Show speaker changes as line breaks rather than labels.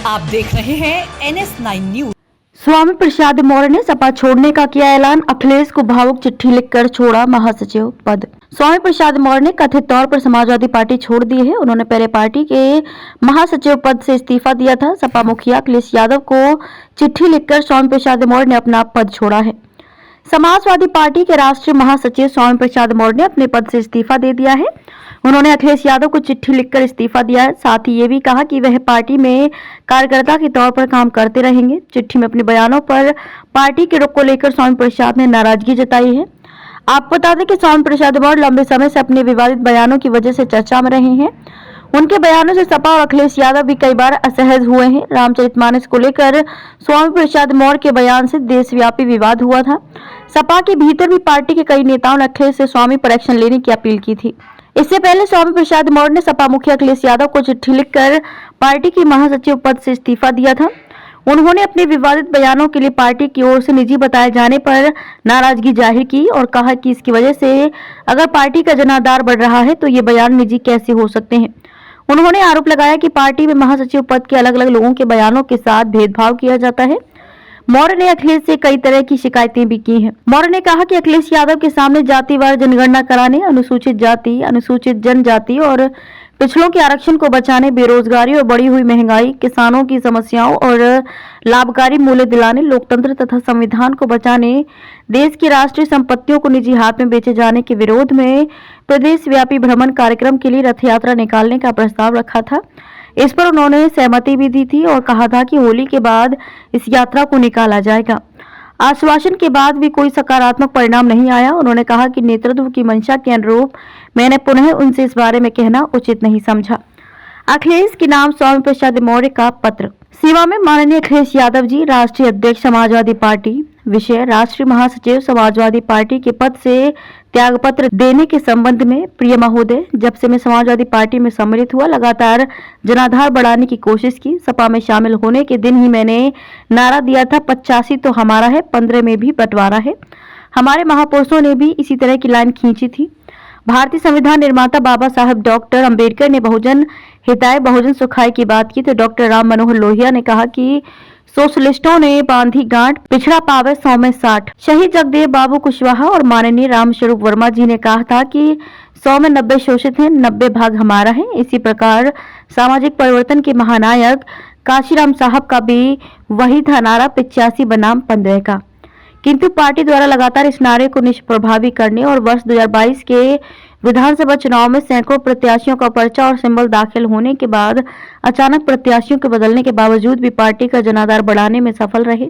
आप देख रहे हैं NS9 न्यूज।
स्वामी प्रसाद मौर्य ने सपा छोड़ने का किया ऐलान। अखिलेश को भावुक चिट्ठी लिखकर छोड़ा महासचिव पद। स्वामी प्रसाद मौर्य ने कथित तौर पर समाजवादी पार्टी छोड़ दी है। उन्होंने पहले पार्टी के महासचिव पद से इस्तीफा दिया था। सपा मुखिया अखिलेश यादव को चिट्ठी लिखकर स्वामी प्रसाद मौर्य ने अपना पद छोड़ा है। समाजवादी पार्टी के राष्ट्रीय महासचिव स्वामी प्रसाद मौर्य ने अपने पद से इस्तीफा दे दिया है। उन्होंने अखिलेश यादव को चिट्ठी लिखकर इस्तीफा दिया है। साथ ही ये भी कहा कि वह पार्टी में कार्यकर्ता के तौर पर काम करते रहेंगे। चिट्ठी में अपने बयानों पर पार्टी के रुख को लेकर स्वामी प्रसाद ने नाराजगी जताई है। आपको बता दें कि स्वामी प्रसाद मौर्य लंबे समय से अपने विवादित बयानों की वजह से चर्चा में रहे हैं। उनके बयानों से सपा और अखिलेश यादव भी कई बार असहज हुए हैं। रामचरितमानस को लेकर स्वामी प्रसाद मौर्य के बयान से देशव्यापी विवाद हुआ था। सपा के भीतर भी पार्टी के कई नेताओं ने अखिलेश से स्वामी पर एक्शन लेने की अपील की थी। इससे पहले स्वामी प्रसाद मौर्य ने सपा मुखिया अखिलेश यादव को चिट्ठी लिखकर पार्टी की महासचिव पद से इस्तीफा दिया था। उन्होंने अपने विवादित बयानों के लिए पार्टी की ओर से निजी बताए जाने पर नाराजगी जाहिर की और कहा कि इसकी वजह से अगर पार्टी का जनाधार बढ़ रहा है तो ये बयान निजी कैसे हो सकते हैं। उन्होंने आरोप लगाया कि पार्टी में महासचिव पद के अलग अलग लोगों के बयानों के साथ भेदभाव किया जाता है। मौर्य ने अखिलेश से कई तरह की शिकायतें भी की हैं। मौर्य ने कहा कि अखिलेश यादव के सामने जातिवार जनगणना कराने, अनुसूचित जाति, अनुसूचित जनजाति और पिछड़ों के आरक्षण को बचाने, बेरोजगारी और बढ़ी हुई महंगाई, किसानों की समस्याओं और लाभकारी मूल्य दिलाने, लोकतंत्र तथा संविधान को बचाने, देश की राष्ट्रीय संपत्तियों को निजी हाथ में बेचे जाने के विरोध में प्रदेश व्यापी भ्रमण कार्यक्रम के लिए रथ यात्रा निकालने का प्रस्ताव रखा था। इस पर उन्होंने सहमति भी दी थी और कहा था कि होली के बाद इस यात्रा को निकाला जाएगा। आश्वासन के बाद भी कोई सकारात्मक परिणाम नहीं आया। उन्होंने कहा कि नेतृत्व की मंशा के अनुरूप मैंने पुनः उनसे इस बारे में कहना उचित नहीं समझा। अखिलेश के नाम स्वामी प्रसाद मौर्य का पत्र। सेवा में माननीय अखिलेश यादव जी, राष्ट्रीय अध्यक्ष समाजवादी पार्टी। विषय, राष्ट्रीय महासचिव समाजवादी पार्टी के पद से त्यागपत्र देने के संबंध में। प्रिय महोदय, जब से मैं समाजवादी पार्टी में सम्मिलित हुआ, लगातार जनाधार बढ़ाने की कोशिश की। सपा में शामिल होने के दिन ही मैंने नारा दिया था, 85 तो हमारा है, 15 में भी बंटवारा है। हमारे महापुरुषों ने भी इसी तरह की लाइन खींची थी। भारतीय संविधान निर्माता बाबा साहब डॉक्टर अंबेडकर ने बहुजन हिताय बहुजन सुखाय की बात की तो डॉक्टर राम मनोहर लोहिया ने कहा कि सोशलिस्टों ने बांधी गांठ, पिछड़ा पावे 100 में 60। शहीद जगदेव बाबू कुशवाहा और माननीय रामस्वरूप वर्मा जी ने कहा था कि 100 में 90 शोषित हैं, 90 भाग हमारा है। इसी प्रकार सामाजिक परिवर्तन के महानायक काशीराम साहब का भी वही था नारा, 85 बनाम 15 का। किंतु पार्टी द्वारा लगातार इस नारे को निष्प्रभावी करने और वर्ष 2022 के विधानसभा चुनाव में सैकड़ों प्रत्याशियों का पर्चा और सिंबल दाखिल होने के बाद अचानक प्रत्याशियों के बदलने के बावजूद भी पार्टी का जनाधार बढ़ाने में सफल रहे।